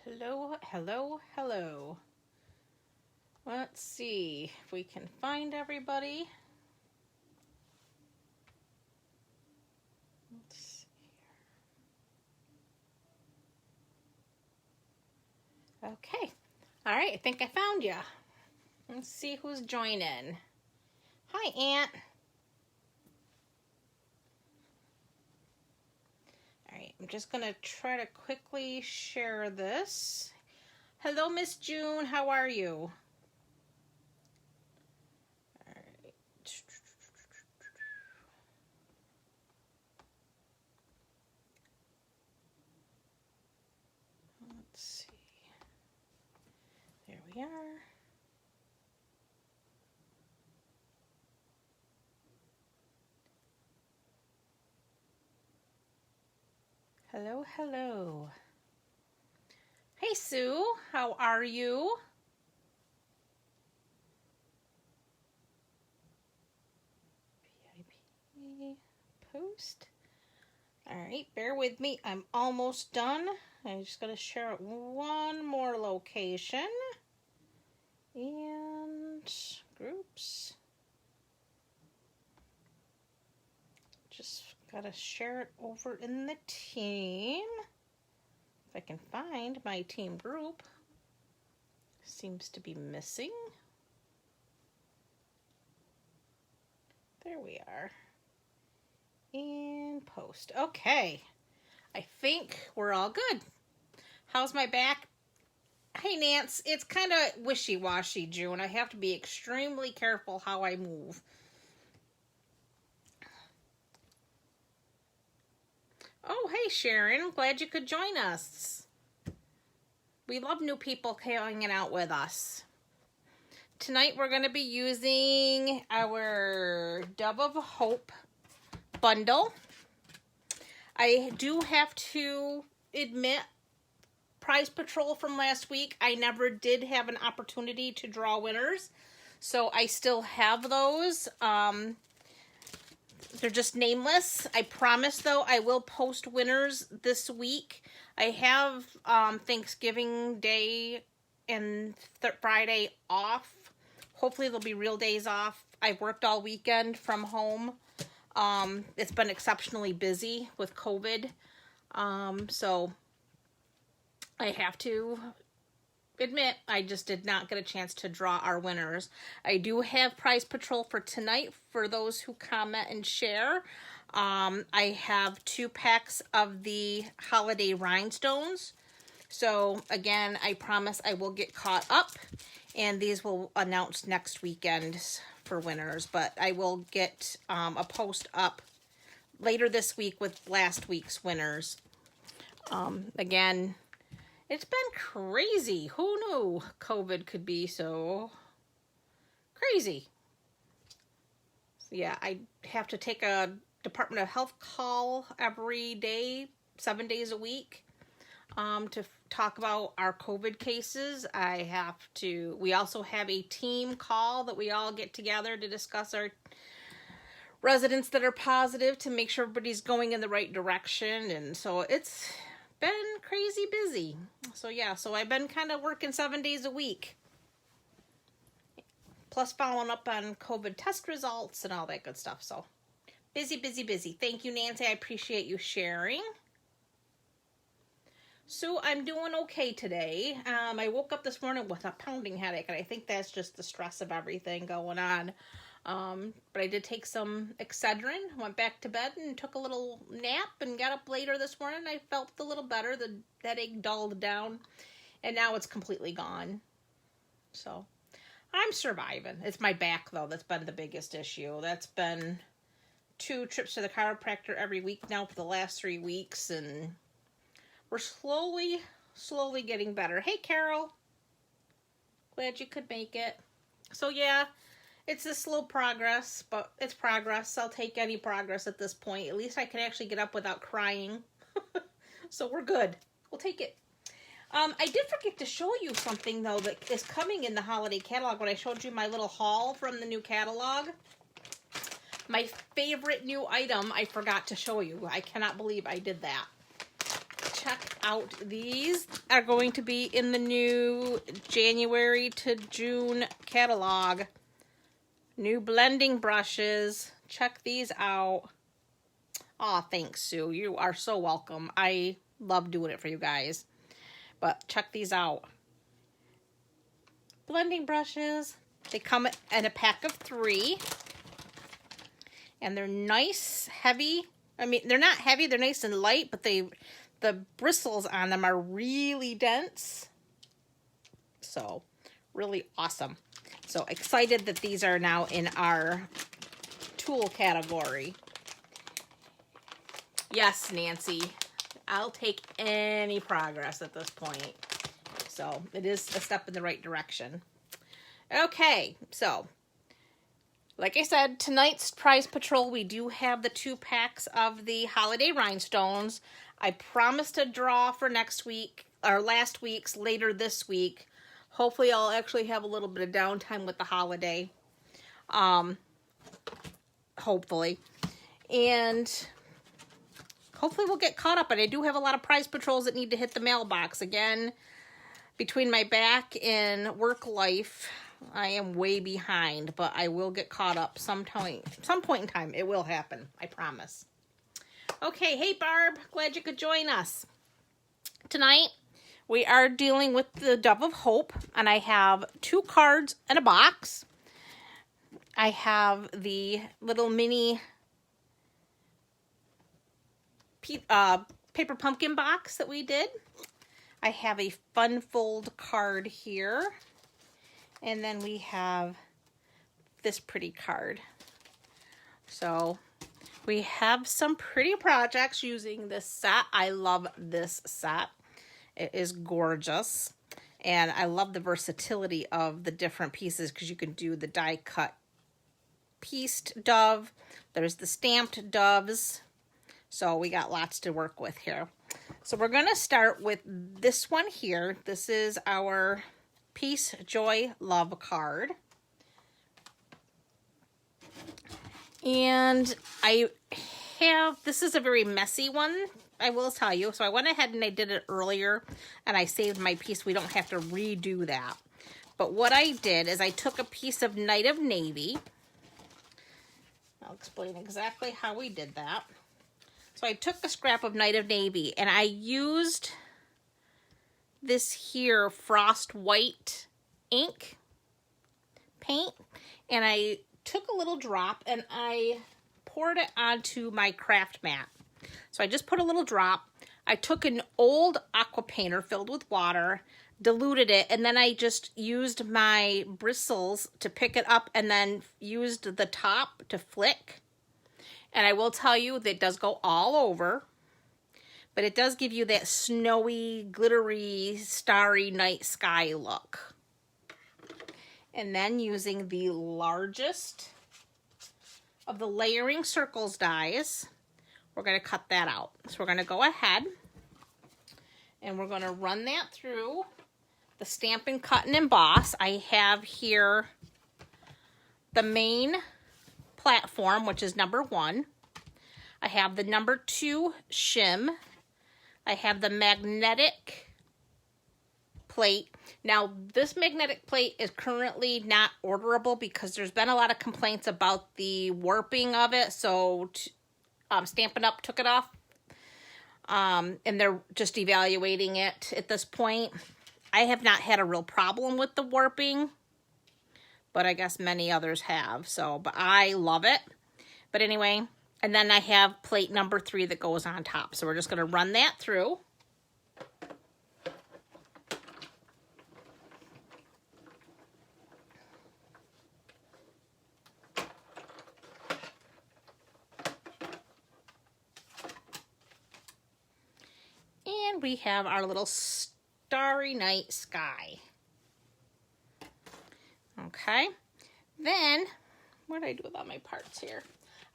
Hello, hello, hello. Let's see if we can find everybody. Let's see here. Okay. All right, I think I found you. Let's see who's joining. Hi, Aunt. All right, I'm just going to try to quickly share this. Hello, Miss June. How are you? All right. Let's see. There we are. Hello, hello. Hey, Sue. How are you? VIP post. All right, bear with me. I'm almost done. I just got to share it one more location. And groups. Just got to share it over in the team. If I can find my team group. Seems to be missing. There we are. And post. Okay. I think we're all good. How's my back? Hey, Nance. It's kind of wishy-washy, June. I have to be extremely careful how I move. Oh, hey, Sharon. I'm glad you could join us. We love new people hanging out with us. Tonight we're going to be using our Dove of Hope bundle. I do have to admit, Prize Patrol from last week, I never did have an opportunity to draw winners. So I still have those. They're just nameless. I promise, though, I will post winners this week. I have Thanksgiving Day and Friday off. Hopefully, there'll be real days off. I worked all weekend from home. It's been exceptionally busy with COVID. So I have to admit, I just did not get a chance to draw our winners. I do have Prize Patrol for tonight for those who comment and share. I have 2 packs of the holiday rhinestones. So again, I promise I will get caught up, and these will announce next weekend for winners. But I will get a post up later this week with last week's winners. Again, it's been crazy. Who knew COVID could be so crazy? So yeah, I have to take a Department of Health call every day, 7 days a week, to talk about our COVID cases. We also have a team call that we all get together to discuss our residents that are positive to make sure everybody's going in the right direction. And so it's been crazy busy. So yeah, so I've been kind of working 7 days a week. Plus following up on COVID test results and all that good stuff. So busy, busy, busy. Thank you, Nancy. I appreciate you sharing. So I'm doing okay today. I woke up this morning with a pounding headache, and I think that's just the stress of everything going on. But I did take some Excedrin, went back to bed and took a little nap and got up later this morning. I felt a little better. The headache dulled down, and now it's completely gone. So I'm surviving. It's my back, though, that's been the biggest issue. That's been 2 trips to the chiropractor every week now for the last 3 weeks, and we're slowly getting better. Hey, Carol. Glad you could make it. So, yeah, it's a slow progress, but it's progress. I'll take any progress at this point. At least I can actually get up without crying. So we're good. We'll take it. I did forget to show you something, though, that is coming in the holiday catalog when I showed you my little haul from the new catalog. My favorite new item I forgot to show you. I cannot believe I did that. Check out. These are going to be in the new January to June catalog. New blending brushes. Check these out. Aw, thanks, Sue. You are so welcome. I love doing it for you guys. But check these out. Blending brushes. They come in a pack of 3. And they're nice, heavy. I mean, they're not heavy, they're nice and light, but the bristles on them are really dense. So, really awesome. So, excited that these are now in our tool category. Yes, Nancy, I'll take any progress at this point. So, it is a step in the right direction. Okay, so like I said, tonight's prize patrol, we do have the 2 packs of the holiday rhinestones. I promised to draw for next week, or last week's, later this week. Hopefully I'll actually have a little bit of downtime with the holiday. Hopefully. And hopefully we'll get caught up. And I do have a lot of prize patrols that need to hit the mailbox. Again, between my back and work life, I am way behind, but I will get caught up some point in time. It will happen. I promise. Okay. Hey, Barb. Glad you could join us. Tonight, we are dealing with the Dove of Hope, and I have 2 cards and a box. I have the little mini paper pumpkin box that we did. I have a fun fold card here. And then we have this pretty card. So we have some pretty projects using this set. I love this set. It is gorgeous. And I love the versatility of the different pieces because you can do the die cut pieced dove. There's the stamped doves. So we got lots to work with here. So we're going to start with this one here. This is our Peace, Joy, Love card. And this is a very messy one, I will tell you. So I went ahead and I did it earlier and I saved my piece. We don't have to redo that. But what I did is I took a piece of Night of Navy. I'll explain exactly how we did that. So I took a scrap of Night of Navy and I used this here Frost White ink paint, and I took a little drop and I poured it onto my craft mat. So I just put a little drop. I took an old aqua painter filled with water, diluted it, and then I just used my bristles to pick it up and then used the top to flick. And I will tell you that it does go all over. But it does give you that snowy, glittery, starry night sky look. And then using the largest of the layering circles dies, we're going to cut that out. So we're going to go ahead and we're going to run that through the Stampin' Cut and Emboss. I have here the main platform, which is number 1. I have the number 2 shim. I have the magnetic plate. Now, this magnetic plate is currently not orderable because there's been a lot of complaints about the warping of it. So, Stampin' Up! Took it off. And they're just evaluating it at this point. I have not had a real problem with the warping, but I guess many others have. So, but I love it. But anyway, and then I have plate number 3 that goes on top. So we're just going to run that through. And we have our little starry night sky. Okay. Then, what did I do with all my parts here?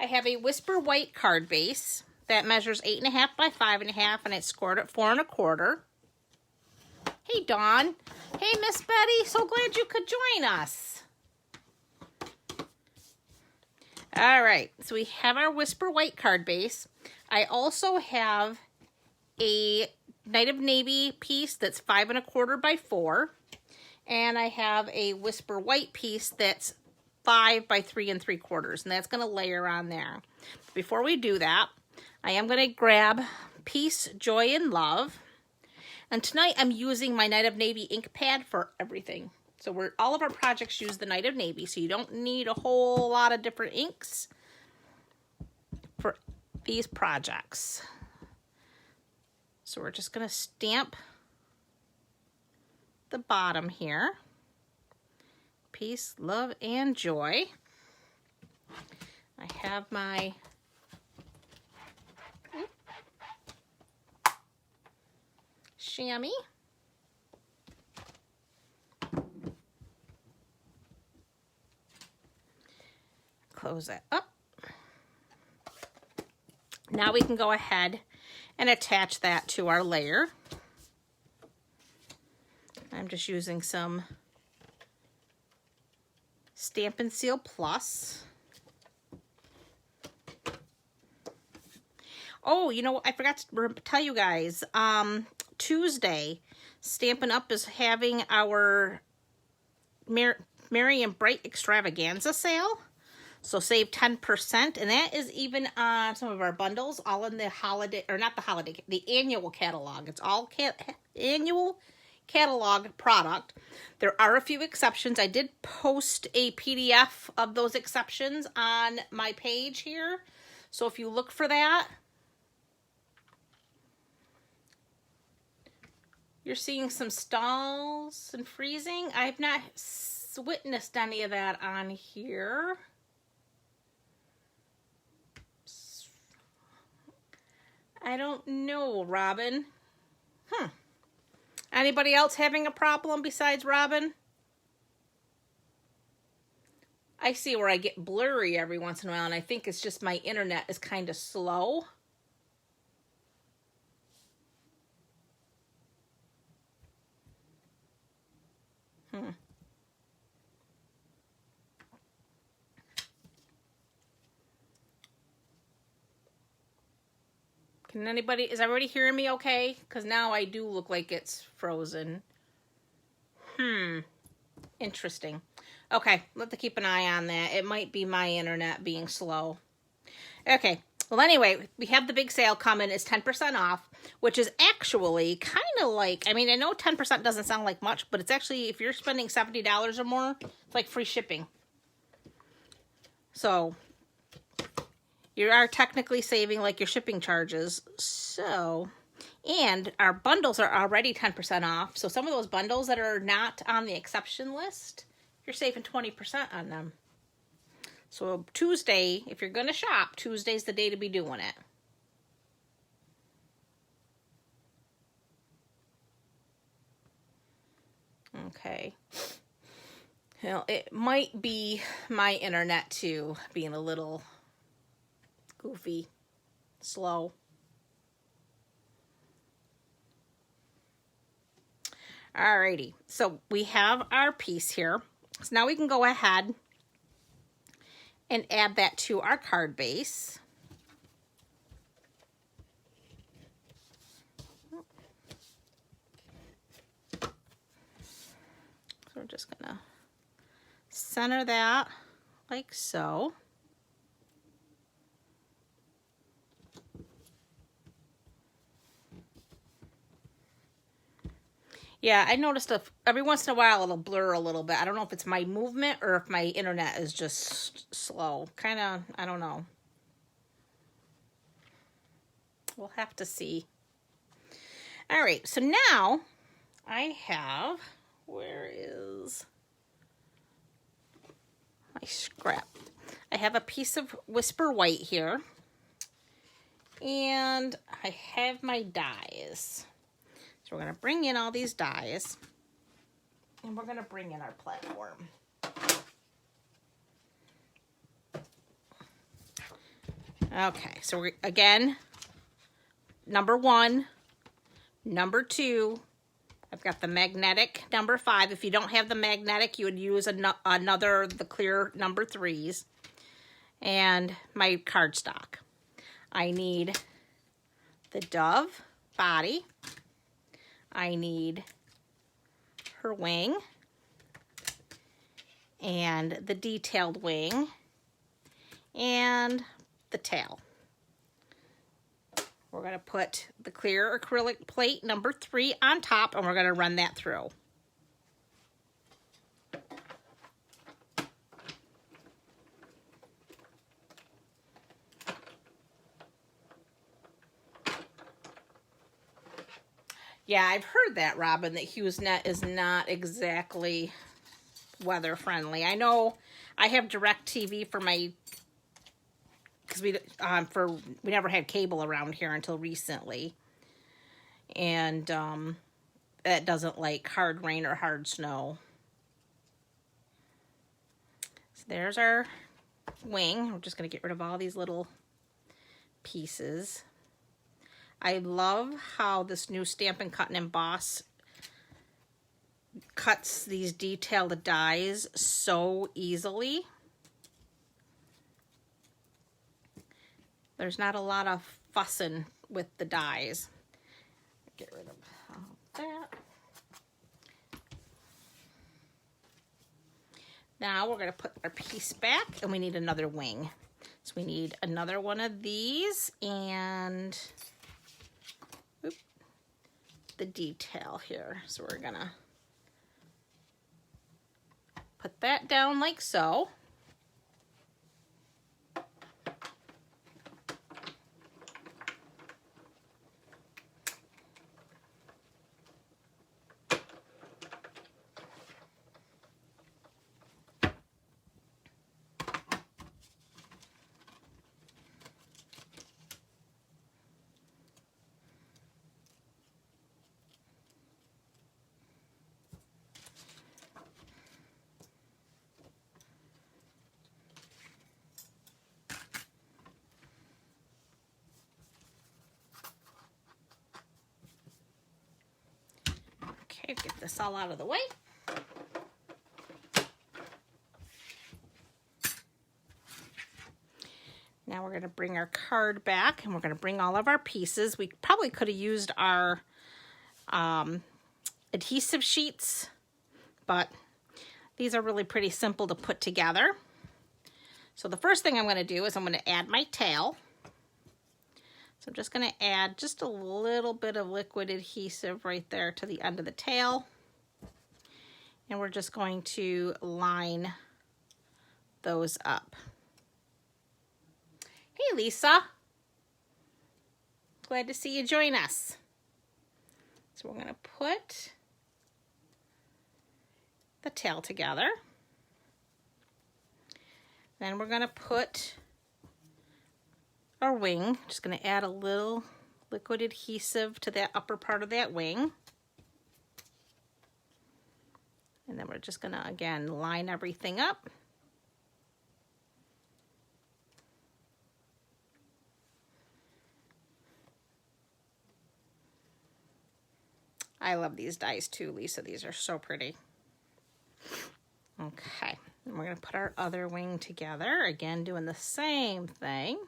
I have a Whisper White card base that measures 8.5 by 5.5, and it's scored at 4 1/4. Hey, Dawn. Hey, Miss Betty. So glad you could join us. All right. So we have our Whisper White card base. I also have a Night of Navy piece that's 5 1/4 by 4. And I have a Whisper White piece that's 5 by 3 3/4. And that's going to layer on there. Before we do that, I am going to grab Peace, Joy, and Love. And tonight I'm using my Night of Navy ink pad for everything. So all of our projects use the Night of Navy, so you don't need a whole lot of different inks for these projects. So we're just going to stamp the bottom here. Peace, love, and joy. I have my chamois. Close that up. Now we can go ahead and attach that to our layer. I'm just using some Stampin' Seal Plus. Oh, you know, I forgot to tell you guys, Tuesday, Stampin' Up! Is having our Merry and Bright Extravaganza sale. So save 10%, and that is even on some of our bundles, all in the holiday, or not the holiday, the annual catalog. It's all annual catalog product. There are a few exceptions. I did post a PDF of those exceptions on my page here. So if you look for that, you're seeing some stalls and freezing. I've not witnessed any of that on here. I don't know, Robin. Anybody else having a problem besides Robin? I see where I get blurry every once in a while, and I think it's just my internet is kind of slow. Is everybody hearing me okay? Because now I do look like it's frozen. Interesting. Okay, we'll have to keep an eye on that. It might be my internet being slow. Okay, well anyway, we have the big sale coming. It's 10% off, which is actually kind of like, I mean, I know 10% doesn't sound like much, but it's actually, if you're spending $70 or more, it's like free shipping. So you are technically saving like your shipping charges. So, and our bundles are already 10% off. So some of those bundles that are not on the exception list, you're saving 20% on them. So Tuesday, if you're going to shop, Tuesday's the day to be doing it. Okay. Well, it might be my internet too, being a little goofy, slow. Alrighty, so we have our piece here. So now we can go ahead and add that to our card base. So we're just gonna center that like so. Yeah, I noticed every once in a while it'll blur a little bit. I don't know if it's my movement or if my internet is just slow. Kind of, I don't know. We'll have to see. All right, so now I have, where is my scrap? I have a piece of Whisper White here. And I have my dies. We're going to bring in all these dies, and we're going to bring in our platform. Okay, so we're, again, number 1, number 2, I've got the magnetic number 5. If you don't have the magnetic, you would use another, the clear number 3s, and my cardstock. I need the dove body. I need her wing and the detailed wing and the tail. We're going to put the clear acrylic plate number 3 on top, and we're going to run that through. Yeah, I've heard that, Robin, that HughesNet is not exactly weather friendly. I know I have DirecTV for my, because we never had cable around here until recently, and that doesn't like hard rain or hard snow. So there's our wing. We're just going to get rid of all these little pieces. I love how this new Stampin' Cut and Emboss cuts these detailed dies so easily. There's not a lot of fussing with the dies. Get rid of that. Now we're going to put our piece back, and we need another wing. So we need another one of these and the detail here. So we're going to put that down like so. Okay, get this all out of the way. Now we're going to bring our card back, and we're going to bring all of our pieces. We probably could have used our adhesive sheets, but these are really pretty simple to put together. So the first thing I'm going to do is I'm going to add my tail. So I'm just going to add just a little bit of liquid adhesive right there to the end of the tail. And we're just going to line those up. Hey, Lisa. Glad to see you join us. So we're going to put the tail together. Then we're going to put our wing. Just going to add a little liquid adhesive to that upper part of that wing. And then we're just going to, again, line everything up. I love these dies too, Lisa. These are so pretty. Okay, and we're going to put our other wing together. Again, doing the same thing.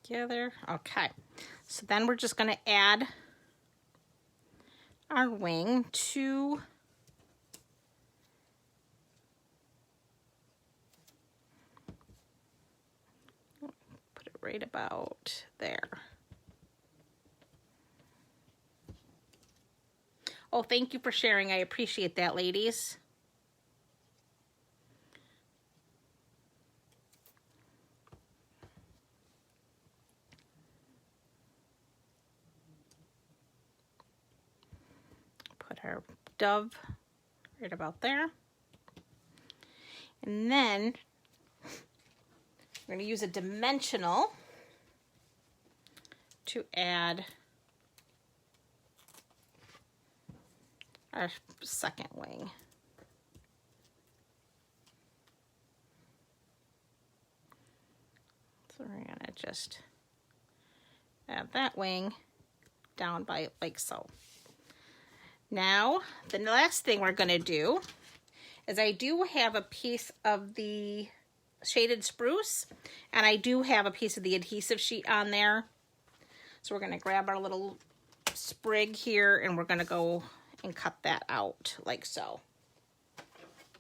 Together. Okay, so then we're just going to add our wing to put it right about there. Oh, thank you for sharing. I appreciate that, ladies. Our dove right about there. And then we're going to use a dimensional to add our second wing. So we're gonna just add that wing down by like so. Now, the last thing we're gonna do is I do have a piece of the shaded spruce, and I do have a piece of the adhesive sheet on there. So we're gonna grab our little sprig here and we're gonna go and cut that out like so.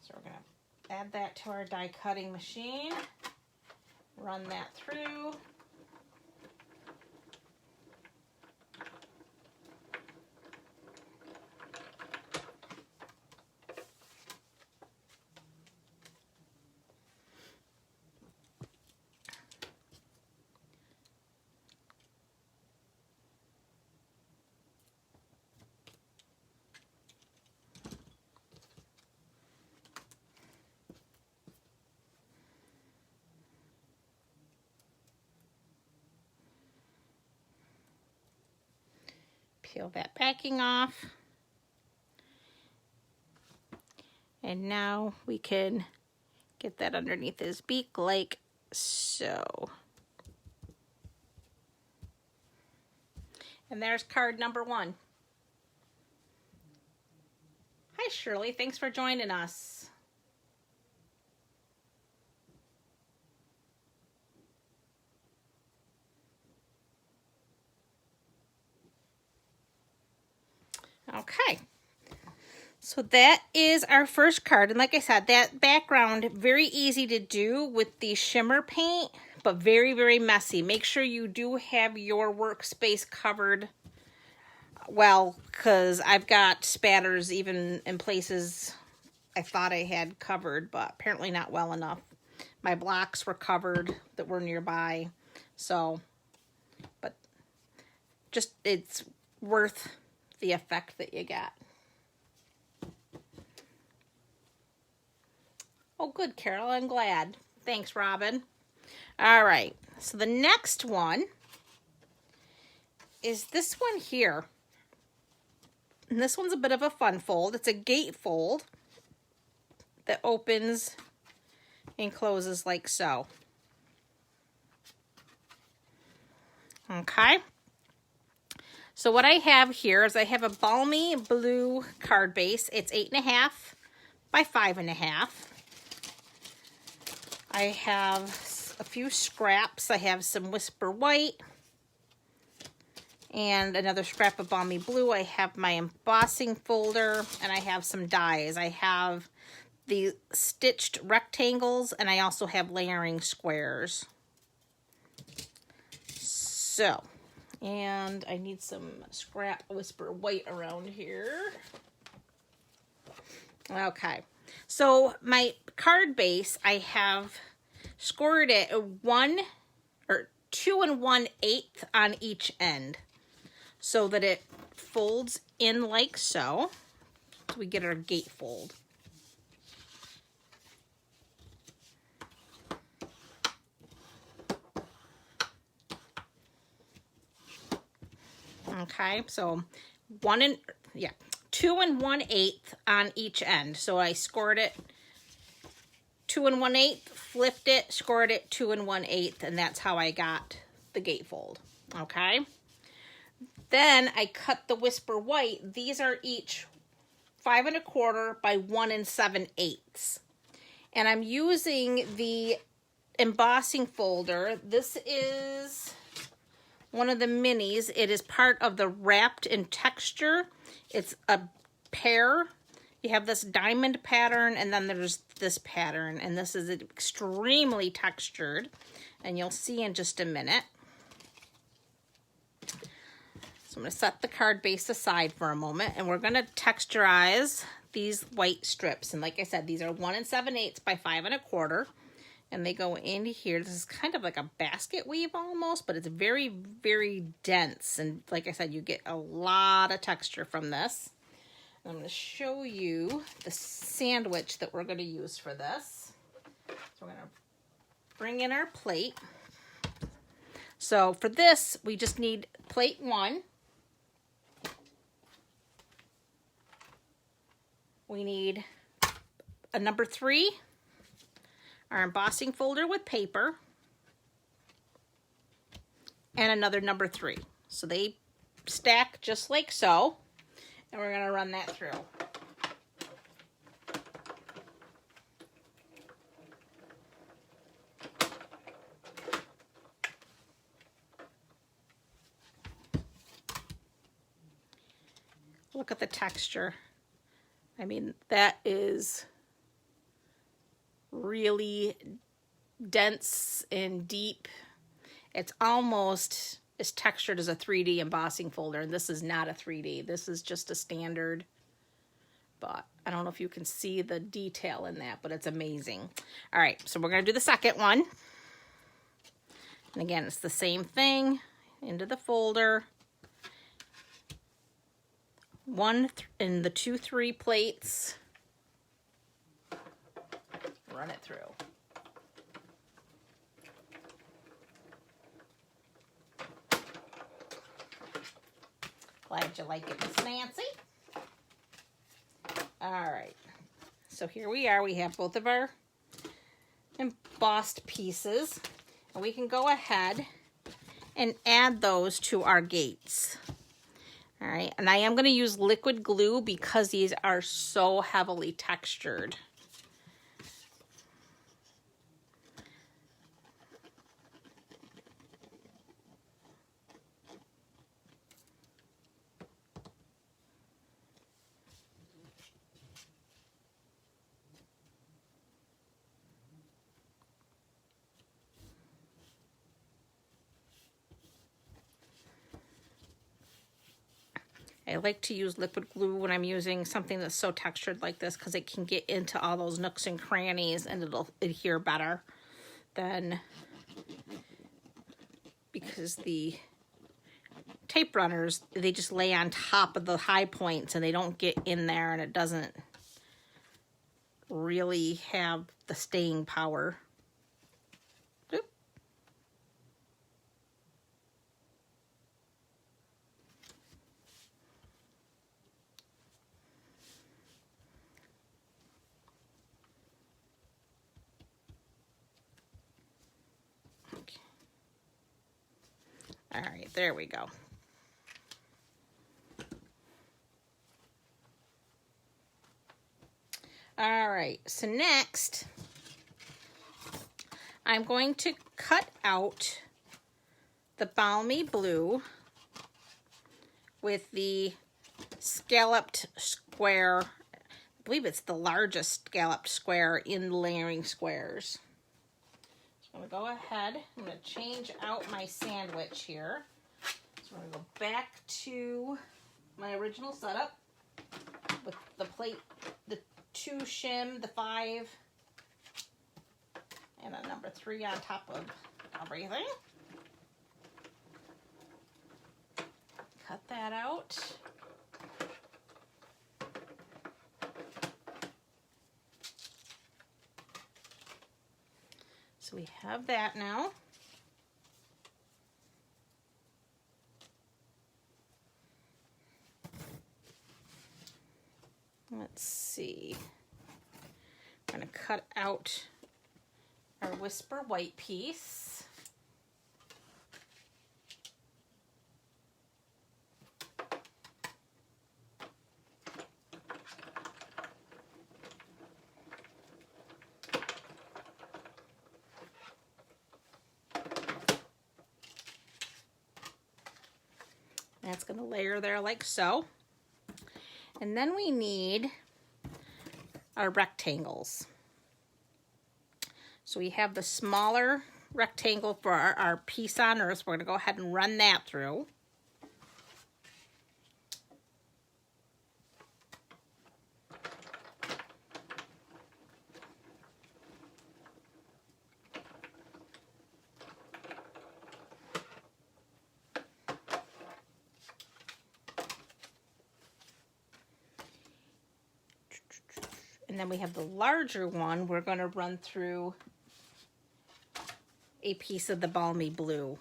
So we're gonna add that to our die cutting machine, run that through. Peel that backing off. And now we can get that underneath his beak like so. And there's card number 1. Hi Shirley, thanks for joining us. Okay, so that is our first card. And like I said, that background, very easy to do with the shimmer paint, but very, very messy. Make sure you do have your workspace covered well, because I've got spatters even in places I thought I had covered, but apparently not well enough. My blocks were covered that were nearby, so, but just, it's worth the effect that you got. Oh, good, Carol. I'm glad. Thanks, Robin. All right. So the next one is this one here. And this one's a bit of a fun fold. It's a gate fold that opens and closes like so. Okay. So what I have here is I have a balmy blue card base. It's 8.5 by 5.5. I have a few scraps. I have some Whisper White and another scrap of balmy blue. I have my embossing folder and I have some dies. I have the stitched rectangles and I also have layering squares. So, and I need some scrap Whisper White around here. Okay, so my card base, I have scored it 2 1/8 on each end so that it folds in like so. So we get our gate fold. Okay, so 2 1/8 on each end. So I scored it 2 1/8, flipped it, scored it 2 1/8, and that's how I got the gatefold. Okay. Then I cut the Whisper White. These are each 5 1/4 by 1 7/8. And I'm using the embossing folder. This is one of the minis. It is part of the Wrapped in Texture. It's a pair. You have this diamond pattern and then there's this pattern, and this is extremely textured, and you'll see in just a minute. So I'm going to set the card base aside for a moment, and we're going to texturize these white strips. And like I said, these are 1 7/8 by 5 1/4. And they go in here. This is kind of like a basket weave almost, but it's very, very dense. And like I said, you get a lot of texture from this. And I'm going to show you the sandwich that we're going to use for this. So we're going to bring in our plate. So for this, we just need plate 1. We need a number 3. Our embossing folder with paper. and another number 3. So they stack just like so. And we're going to run that through. Look at the texture. I mean, that is really dense and deep. It's almost as textured as a 3D embossing folder, and this is not a 3D. This is just a standard, but I don't know if you can see the detail in that, but it's amazing. All right, so we're going to do the second one. And again, it's the same thing. Into the folder. One in the 2 3 plates. Run it through. Glad you like it, Miss Nancy. All right. So here we are. We have both of our embossed pieces. And we can go ahead and add those to our gates. All right. And I am going to use liquid glue because these are so heavily textured. I like to use liquid glue when I'm using something that's so textured like this because it can get into all those nooks and crannies and it'll adhere better than because the tape runners, they just lay on top of the high points and they don't get in there and it doesn't really have the staying power. Oop. Okay. All right, there we go. All right, so next, I'm going to cut out the balmy blue with the scalloped square. I believe it's the largest scalloped square in layering squares. So I'm going to go ahead. I'm going to change out my sandwich here. So I'm going to go back to my original setup with the plate, the 2 shim, the 5, and a number 3 on top of everything. Cut that out. So we have that now. Let's see. I'm going to cut out our Whisper White piece. That's going to layer there like so. And then we need our rectangles. So we have the smaller rectangle for our piece on earth. We're going to go ahead and run that through. And then we have the larger one. We're going to run through a piece of the balmy blue.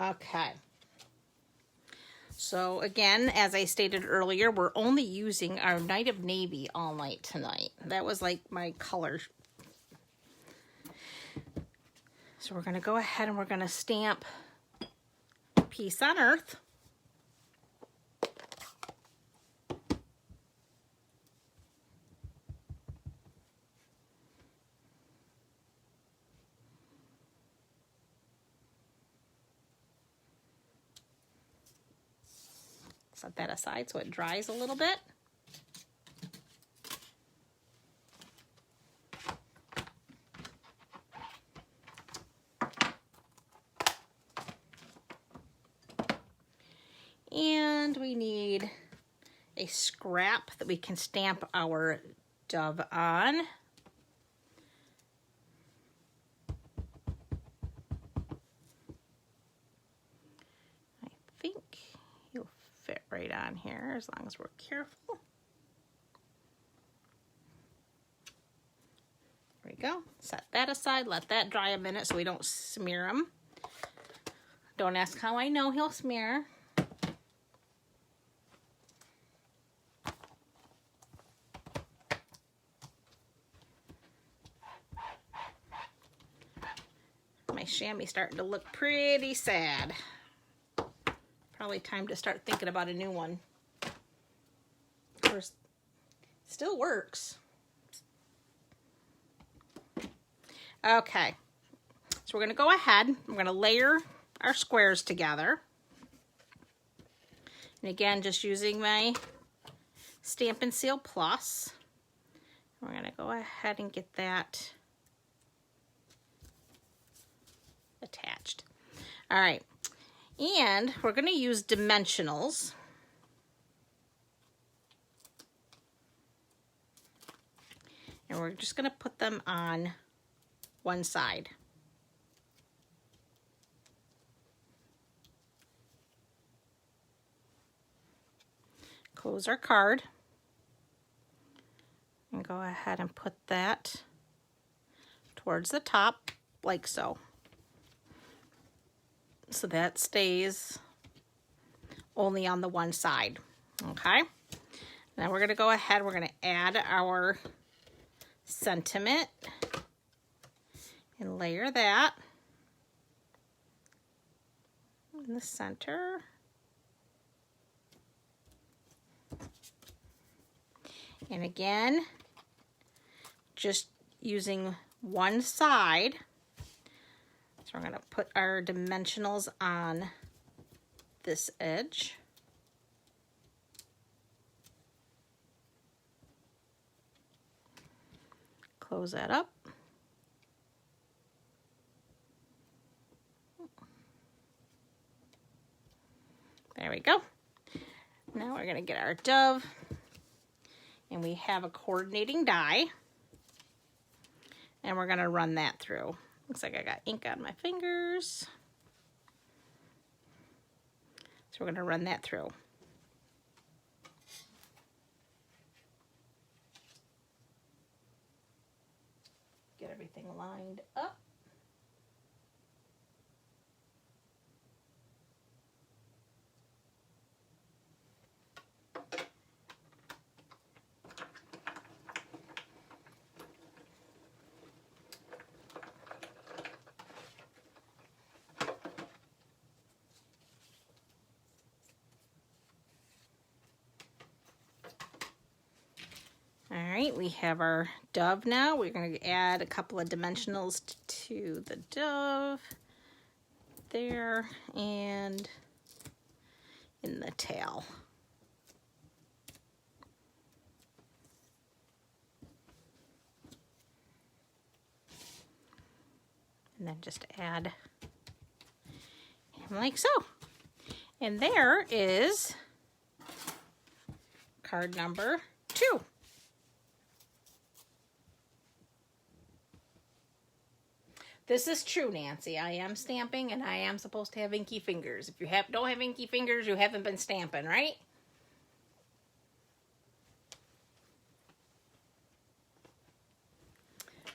Okay. So again, as I stated earlier, we're only using our Night of Navy all night tonight. That was like my color. So we're going to go ahead and we're going to stamp Peace on Earth. Set that aside so it dries a little bit. And we need a scrap that we can stamp our dove on. I think you'll fit right on here as long as we're careful. There we go. Set that aside. Let that dry a minute so we don't smear them. Don't ask how I know he'll smear. My chamois starting to look pretty sad. Probably time to start thinking about a new one. Of course, still works. Okay, so we're going to go ahead. We're going to layer our squares together. And again, just using my Stampin' Seal Plus. We're going to go ahead and get that attached. All right, and we're going to use dimensionals. And we're just going to put them on one side. Close our card and go ahead and put that towards the top like so. So that stays only on the one side. Okay. Now we're going to go ahead, we're going to add our sentiment and layer that in the center. And again, just using one side. So we're going to put our dimensionals on this edge. Close that up. There we go. Now we're going to get our dove. And we have a coordinating die. And we're going to run that through. Looks like I got ink on my fingers. So we're going to run that through. Get everything lined up. All right, we have our dove now. We're going to add a couple of dimensionals to the dove there and in the tail. And then just add him like so. And there is card number 2. This is true, Nancy. I am stamping and I am supposed to have inky fingers. If you don't have inky fingers, you haven't been stamping, right?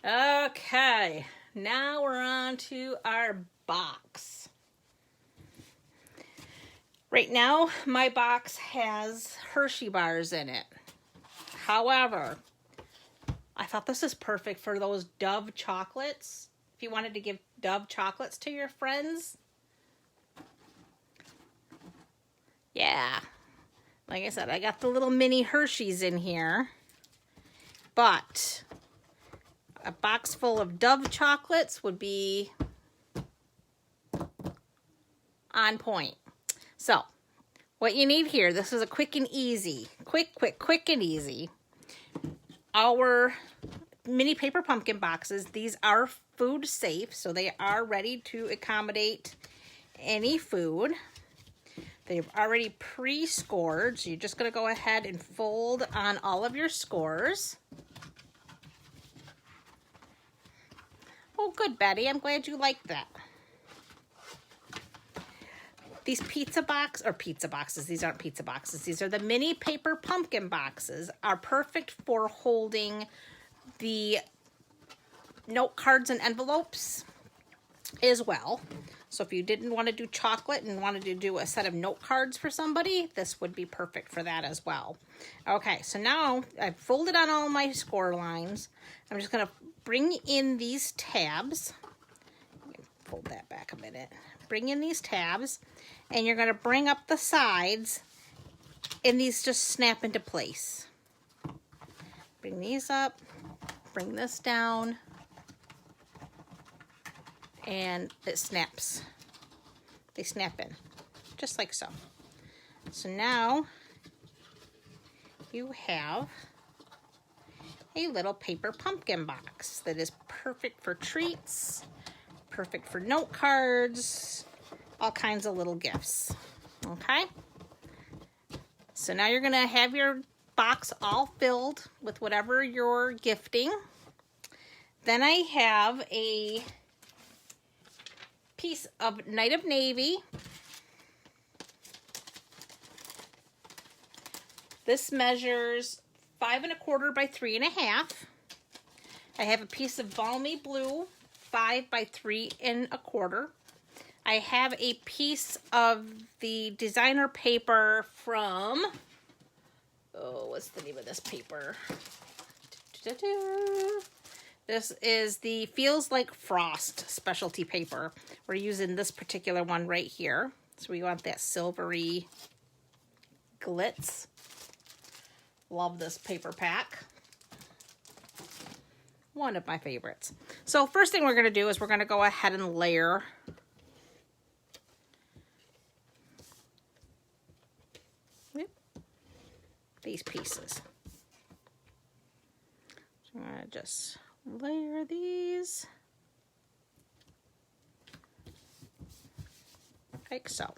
Okay, now we're on to our box. Right now, my box has Hershey bars in it. However, I thought this is perfect for those Dove chocolates. If you wanted to give Dove chocolates to your friends. Yeah. Like I said, I got the little mini Hershey's in here. But a box full of Dove chocolates would be on point. So, what you need here, this is a quick and easy. Quick and easy. Our mini paper pumpkin boxes, these are food safe, so they are ready to accommodate any food. They've already pre-scored, so you're just going to go ahead and fold on all of your scores. Oh, good, Betty. I'm glad you like that. These pizza boxes, these aren't pizza boxes. These are the mini paper pumpkin boxes, are perfect for holding the note cards and envelopes as well. So if you didn't want to do chocolate and wanted to do a set of note cards for somebody, this would be perfect for that as well. Okay, so now I've folded on all my score lines. I'm just going to bring in these tabs. Fold that back a minute. Bring in these tabs, and you're going to bring up the sides, and these just snap into place. Bring these up, bring this down, and it snaps. They snap in, just like so. So now you have a little paper pumpkin box that is perfect for treats, perfect for note cards, all kinds of little gifts. Okay? So now you're going to have your box all filled with whatever you're gifting. Then I have a piece of Night of Navy. This measures 5 1/4 by 3 1/2. I have a piece of Balmy Blue, 5 by 3 1/4. I have a piece of the designer paper from, oh, what's the name of this paper? This is the Feels Like Frost specialty paper. We're using this particular one right here. So we want that silvery glitz. Love this paper pack. One of my favorites. So first thing we're going to do is we're going to go ahead and layer these pieces. So I'm going to just layer these like so.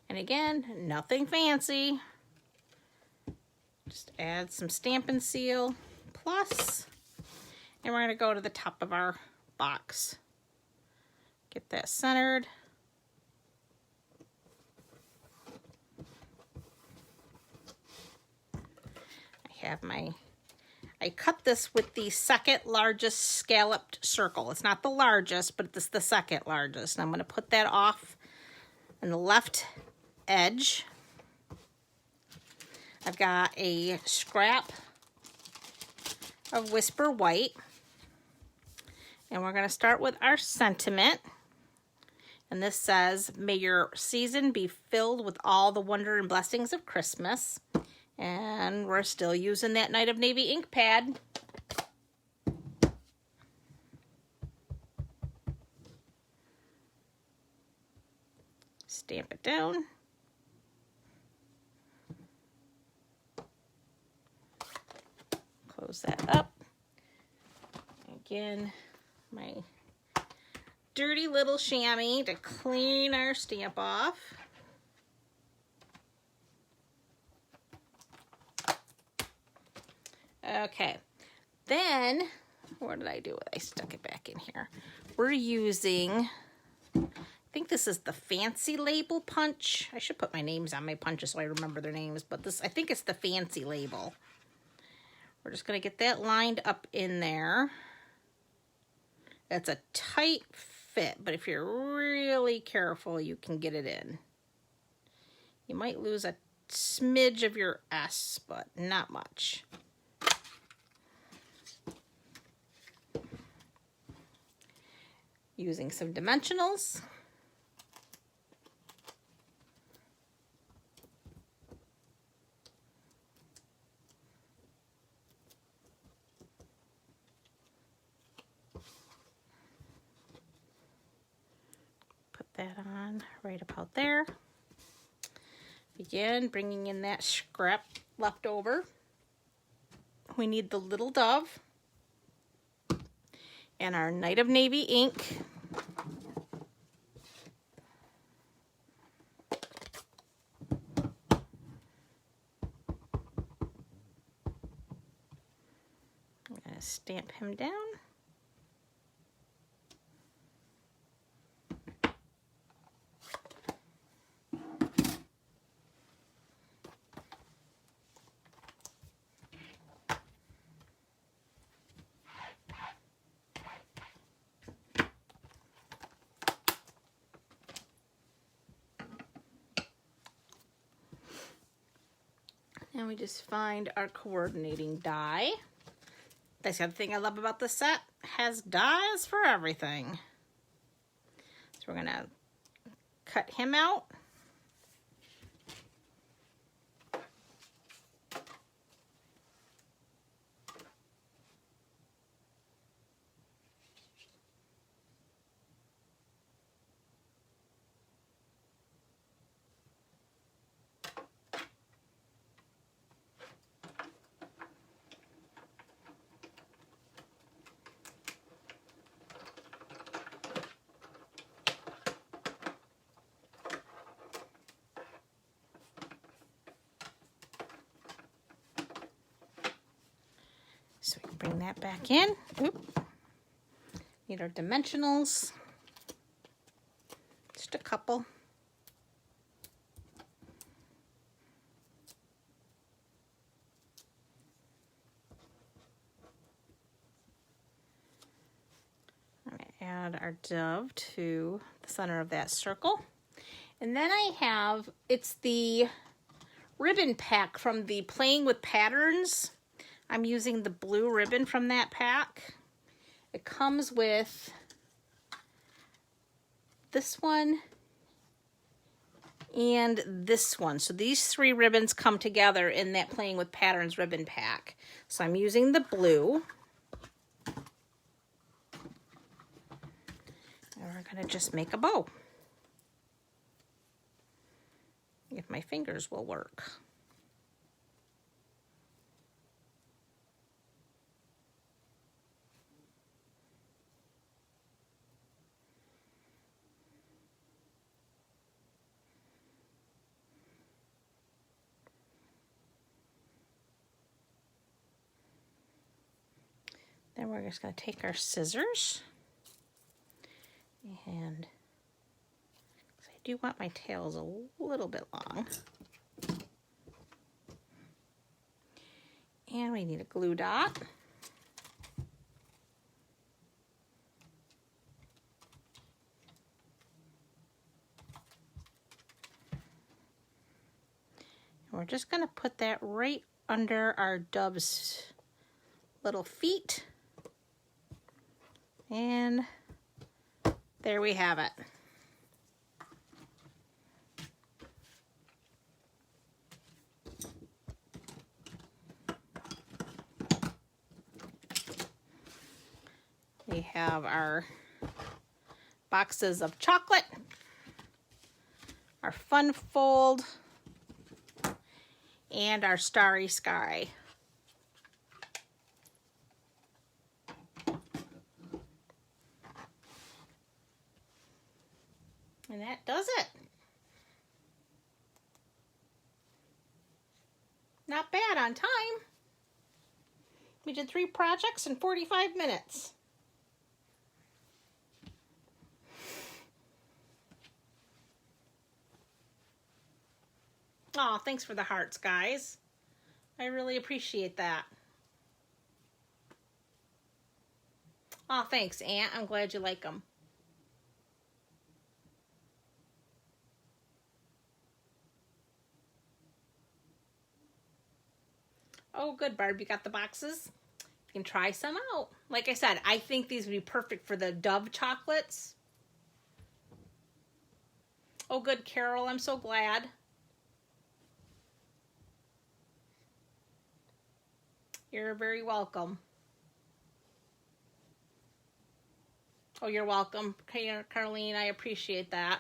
And again, nothing fancy. Just add some Stampin' Seal Plus, and we're going to go to the top of our box. Get that centered. I cut this with the second largest scalloped circle. It's not the largest, but it's the second largest. And I'm going to put that off on the left edge. I've got a scrap of Whisper White. And we're going to start with our sentiment. And this says, "May your season be filled with all the wonder and blessings of Christmas." And we're still using that Night of Navy ink pad. Stamp it down. Close that up. Again, my dirty little chamois to clean our stamp off. Okay, then, what did I do? I stuck it back in here. We're using, I think this is the Fancy Label punch. I should put my names on my punches so I remember their names, but this, I think it's the Fancy Label. We're just going to get that lined up in there. It's a tight fit, but if you're really careful, you can get it in. You might lose a smidge of your S, but not much. Using some dimensionals. Put that on right about there. Begin bringing in that scrap left over. We need the little dove and our Night of Navy ink. I'm going to stamp him down. And we just find our coordinating die. That's the other thing I love about this set. It has dies for everything. So we're going to cut him out. So we can bring that back in. Oop. Need our dimensionals. Just a couple. I'm going to add our dove to the center of that circle. And then I have, it's the ribbon pack from the Playing with Patterns. I'm using the blue ribbon from that pack. It comes with this one and this one. So these three ribbons come together in that Playing with Patterns ribbon pack. So I'm using the blue. And we're going to just make a bow. If my fingers will work. Then we're just going to take our scissors and I do want my tails a little bit long. And we need a glue dot. And we're just going to put that right under our dove's little feet. And there we have it. We have our boxes of chocolate, our fun fold, and our starry sky. And that does it. Not bad on time. We did 3 projects in 45 minutes. Aw, thanks for the hearts, guys. I really appreciate that. Aw, thanks, Aunt. I'm glad you like them. Oh, good, Barb. You got the boxes? You can try some out. Like I said, I think these would be perfect for the Dove chocolates. Oh, good, Carol. I'm so glad. You're very welcome. Oh, you're welcome, Carlene. I appreciate that.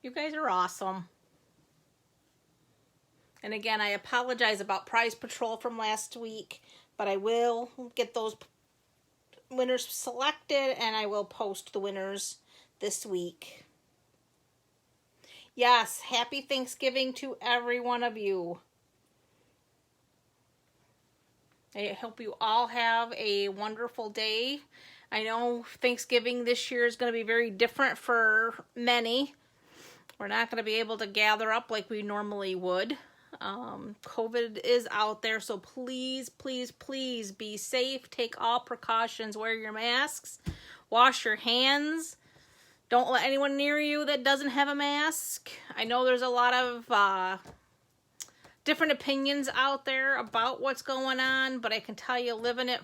You guys are awesome. And again, I apologize about Prize Patrol from last week, but I will get those winners selected and I will post the winners this week. Yes, happy Thanksgiving to every one of you. I hope you all have a wonderful day. I know Thanksgiving this year is going to be very different for many. We're not going to be able to gather up like we normally would. COVID is out there, so please, please, please be safe. Take all precautions. Wear your masks. Wash your hands. Don't let anyone near you that doesn't have a mask. I know there's a lot of different opinions out there about what's going on, but I can tell you, living it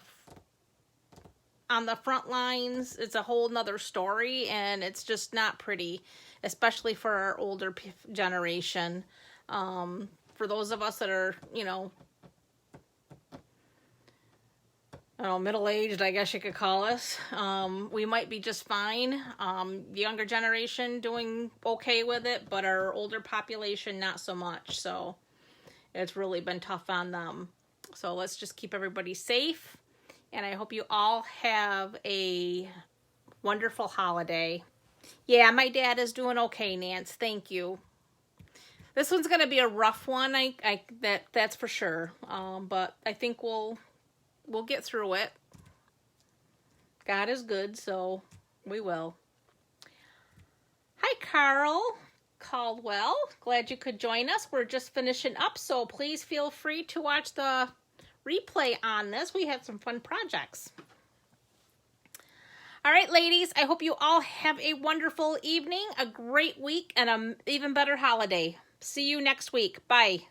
on the front lines, it's a whole nother story, and it's just not pretty, especially for our older generation. For those of us that are, you know, I don't know, middle-aged, I guess you could call us, we might be just fine. The younger generation doing okay with it, but our older population, not so much. So it's really been tough on them. So let's just keep everybody safe. And I hope you all have a wonderful holiday. Yeah, my dad is doing okay, Nance. Thank you. This one's going to be a rough one, that's for sure. But I think we'll get through it. God is good, so we will. Hi, Carl Caldwell. Glad you could join us. We're just finishing up, so please feel free to watch the replay on this. We had some fun projects. All right, ladies, I hope you all have a wonderful evening, a great week, and an even better holiday. See you next week. Bye.